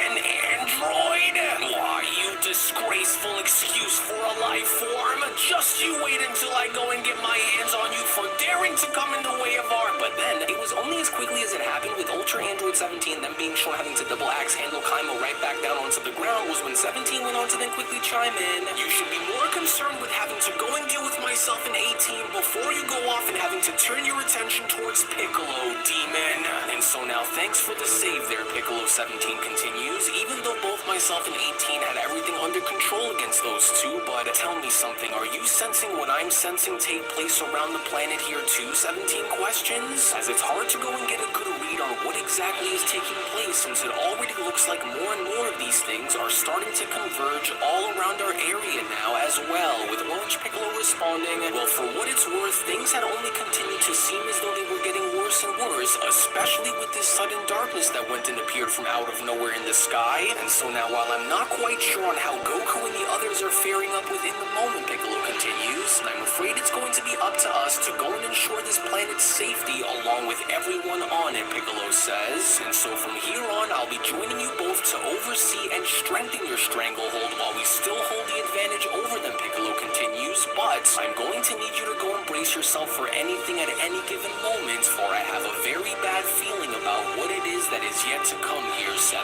an android? Why, you disgraceful excuse for a life form. Just you wait until I go and get my hands on you for daring to come in the way of art." But then it was only as quickly as it happened with Ultra Android 17 then being shown having to double axe handle Kaima right back down onto the ground was when 17 went on to then quickly chime in, "You should be more concerned with having to go and deal with my myself an 18 before you go off and having to turn your attention towards Piccolo, demon. And so now, thanks for the save there, Piccolo 17 continues. Even though both myself and 18 had everything under control against those two, but tell me something, are you sensing what I'm sensing take place around the planet here too? 17 questions? As it's hard to go and get a good read on what exactly is taking place, since it already looks like more and more of these things are starting to converge all around our area now as well, with Orange Piccolo responding, well, for what it's worth, things had only continued to seem as though they were getting worse and worse, especially with this sudden darkness that went and appeared from out of nowhere in the sky. And so now, while I'm not quite sure on how Goku and the others are faring up within the moment, Piccolo continues, I'm afraid it's going to be up to us to go and ensure this planet's safety along with everyone on it, Piccolo says. And so from here on, I'll be joining you both to oversee and strengthen your stranglehold while we still hold the advantage over them, Piccolo continues. But I'm going to need you to go and brace yourself for anything at any given moment, for I have a very bad feeling about what it is that is yet to come here, 17.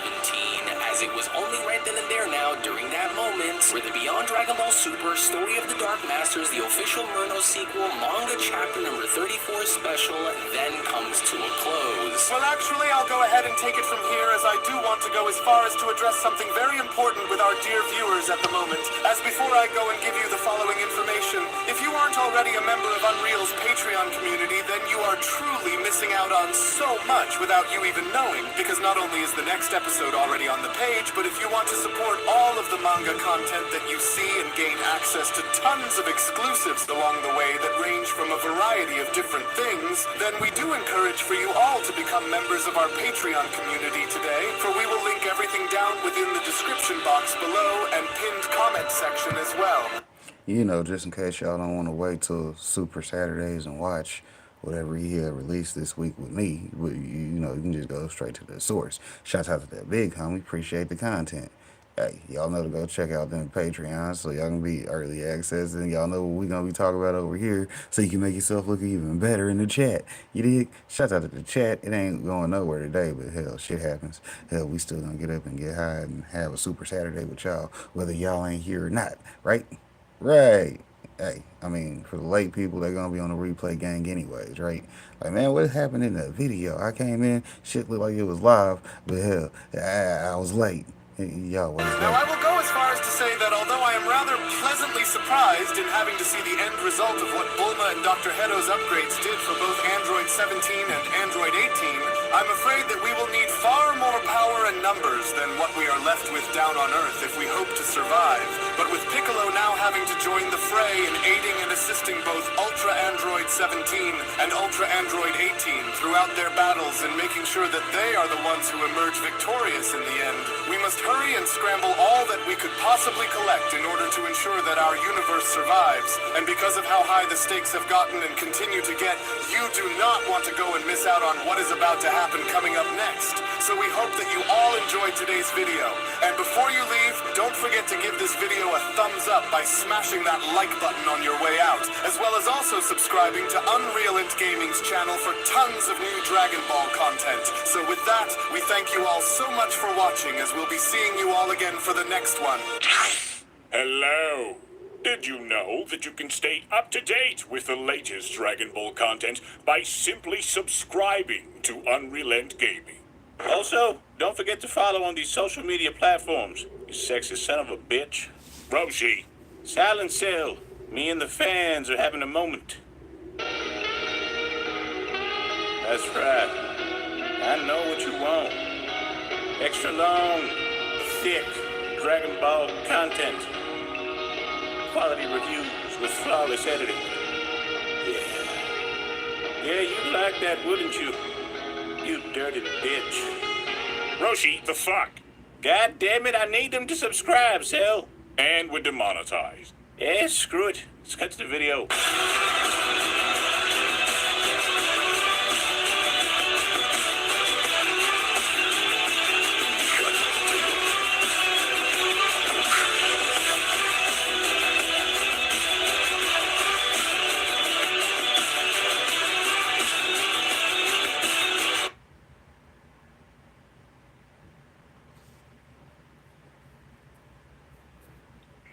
As it was only right then and there now, during that moment, where the Beyond Dragon Ball Super Story of the Dark Masters, the official Murno sequel, manga chapter number 34 special, then comes to a close. Well, actually, I'll go ahead and take it from here, as I do want to go as far as to address something very important with our dear viewers at the moment. As before I go and give you the following information, if you aren't already a member of Unreal's Patreon community, then you are truly missing out on so much without you even knowing, because not only is the next episode already on the page, but if you want to support all of the manga content that you see and gain access to tons of exclusives along the way that range from a variety of different things, then we do encourage for you all to become members of our Patreon community today, for we will link everything down within the description box below and pinned comment section as well. You know, just in case y'all don't want to wait till Super Saturdays and watch whatever he had released this week with me, you know, you can just go straight to the source. Shout out to that big homie. Appreciate the content. Hey, y'all know to go check out them Patreons so y'all can be early access, and y'all know what we gonna be talking about over here, so you can make yourself look even better in the chat. You dig? Shout out to the chat. It ain't going nowhere today, but hell, shit happens. Hell, we still gonna get up and get high and have a Super Saturday with y'all, whether y'all ain't here or not, right? Right. Hey, I mean, for the late people, they're gonna be on the replay gang anyways, right? Like, man, what happened in the video? I came in, shit looked like it was live, but hell, I was late. Y'all, what is Now, I that? will go as far as to say that although I am rather pleasantly surprised in having to see the end result of what Bulma and Dr. Hedo's upgrades did for both Android 17 and Android 18, I'm afraid that we will need far more power and numbers than what we are left with down on Earth if we hope to survive. But with Piccolo now having to join the fray in aiding and assisting both Ultra Android 17 and Ultra Android 18 throughout their battles and making sure that they are the ones who emerge victorious in the end, we must hurry and scramble all that we could possibly collect in order to ensure that our universe survives. And because of how high the stakes have gotten and continue to get, you do not want to go and miss out on what is about to happen coming up next. So we hope that you all enjoyed today's video. And before you leave, don't forget to give this video a thumbs up by smashing that like button on your way out, as well as also subscribing to Unreal Gaming's channel for tons of new Dragon Ball content. So with that, we thank you all so much for watching, as we'll be seeing you all again for the next one. Hello. Did you know that you can stay up to date with the latest Dragon Ball content by simply subscribing to Unreal Gaming? Also, don't forget to follow on these social media platforms, you sexy son of a bitch. Roshi. Silent Cell, me and the fans are having a moment. That's right. I know what you want. Extra long, thick Dragon Ball content. Quality reviews with flawless editing. Yeah, you'd like that, wouldn't you? You dirty bitch. Roshi, the fuck? God damn it, I need them to subscribe, Cell. And we're demonetized. Yeah, screw it. Let's cut to the video.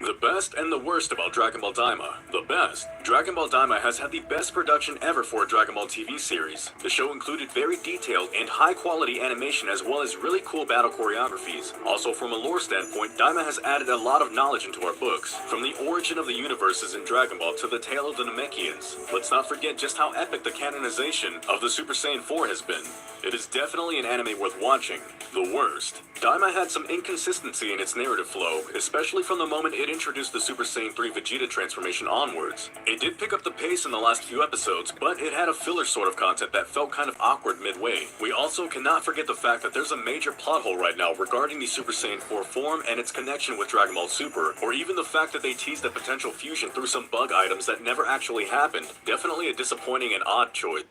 The best best and the worst about Dragon Ball Daima. The best. Dragon Ball Daima has had the best production ever for a Dragon Ball TV series. The show included very detailed and high-quality animation as well as really cool battle choreographies. Also, from a lore standpoint, Daima has added a lot of knowledge into our books, from the origin of the universes in Dragon Ball to the tale of the Namekians. Let's not forget just how epic the canonization of the Super Saiyan 4 has been. It is definitely an anime worth watching. The worst. Daima had some inconsistency in its narrative flow, especially from the moment it introduced the Super Saiyan 3 Vegeta transformation onwards. It did pick up the pace in the last few episodes, but it had a filler sort of content that felt kind of awkward midway. We also cannot forget the fact that there's a major plot hole right now regarding the Super Saiyan 4 form and its connection with Dragon Ball Super, or even the fact that they teased a potential fusion through some bug items that never actually happened. Definitely a disappointing and odd choice.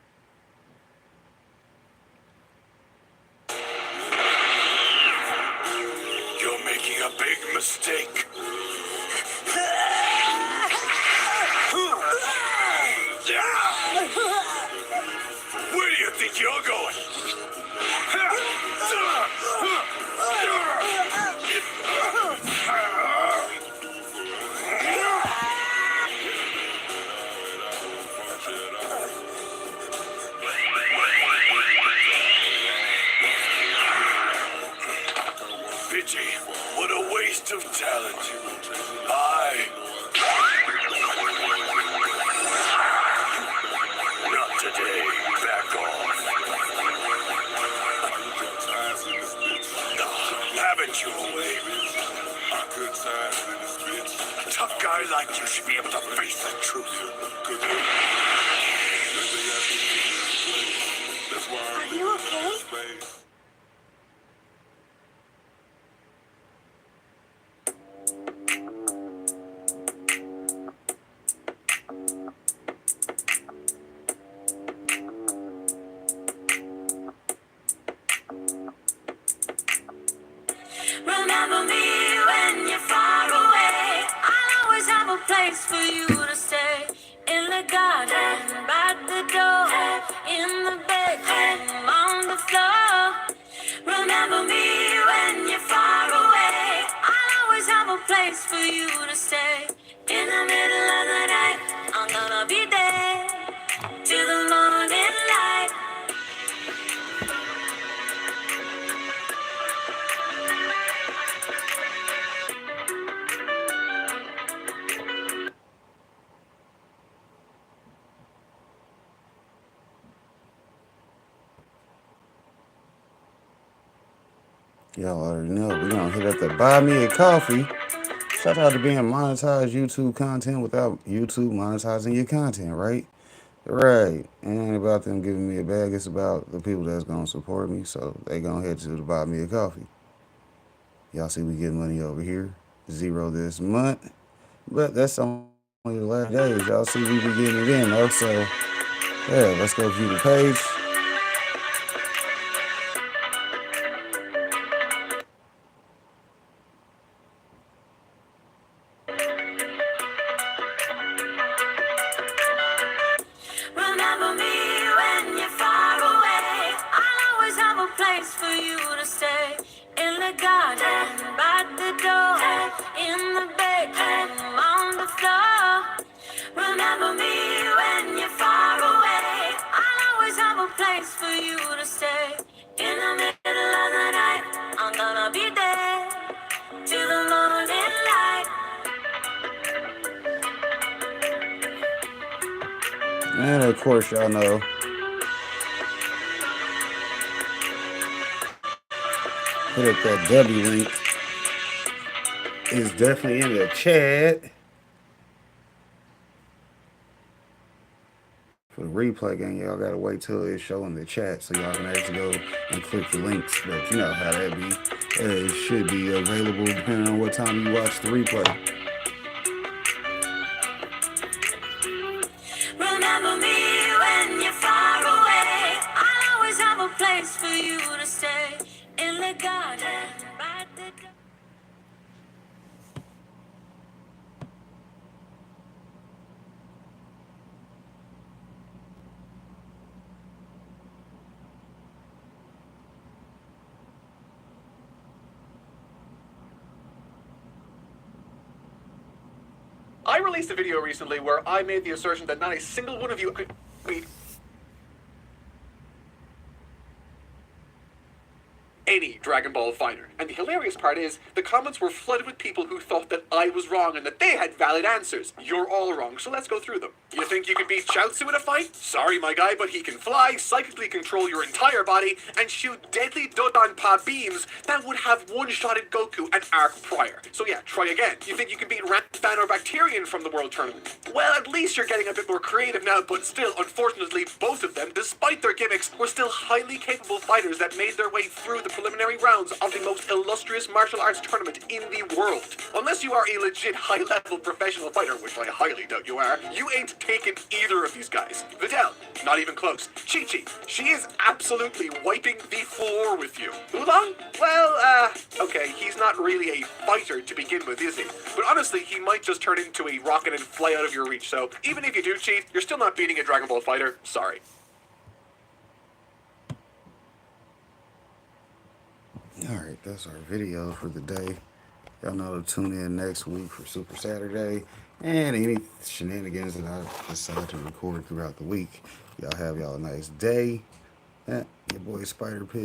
You're making a big mistake. Where do you think you're going? Pidgey, what a waste of talent. Not today. Back off. Haven't you, away? A tough guy like you should be able to face the truth. Are you okay? Remember me when you're far away. I'll always have a place for you to stay. In the garden, by the door, in the bedroom, on the floor. Remember me when you're far away. I'll always have a place for you to stay. In the middle of the night, I'm gonna be there till the morning light. Y'all already know we're gonna hit up the buy me a coffee. Shout out to being monetized YouTube content without YouTube monetizing your content, right? Right. It ain't about them giving me a bag, it's about the people that's gonna support me, so they gonna head to the buy me a coffee. Y'all see we get money over here. 0 this month. But that's only the last days. Y'all see we be getting it in though. So yeah, let's go view the page. Remember me when you're far away. I'll always have a place for you to stay. In the garden, by the door, in the bedroom, on the floor. Remember me when you're far away. I'll always have a place for you to stay. In the middle of the night, I'm gonna be there till the morning light. And of course y'all know hit up that W link. It's definitely in the chat. For the replay game, y'all gotta wait till it's showing the chat so y'all can actually go and click the links. But you know how that be. It should be available depending on what time you watch the replay. Remember me when you're far away. I'll always have a place for you to stay. In the garden, by the door. I released a video recently where I made the assertion that not a single one of you could beat any Dragon Ball fighter. And the hilarious part is, the comments were flooded with people who thought that I was wrong and that they had valid answers. You're all wrong, so let's go through them. You think you can beat Chaozu in a fight? Sorry, my guy, but he can fly, psychically control your entire body, and shoot deadly Dodonpa beams that would have one-shotted Goku an arc prior. So yeah, try again. You think you can beat Ramfan or Bacterian from the World Tournament? Well, at least you're getting a bit more creative now, but still, unfortunately, both of them, despite their gimmicks, were still highly capable fighters that made their way through the preliminary rounds of the most illustrious martial arts tournament in the world. Unless you are a legit high-level professional fighter, which I highly doubt you are, you ain't taken either of these guys. Videl, not even close. Chi-Chi, she is absolutely wiping the floor with you. Oolong? Well, okay, he's not really a fighter to begin with, is he? But honestly, he might just turn into a rocket and fly out of your reach, so even if you do cheat, you're still not beating a Dragon Ball fighter. Sorry. Alright, that's our video for the day. Y'all know to tune in next week for Super Saturday and any shenanigans that I decide to record throughout the week. Y'all have y'all a nice day. Your boy Spider Pig.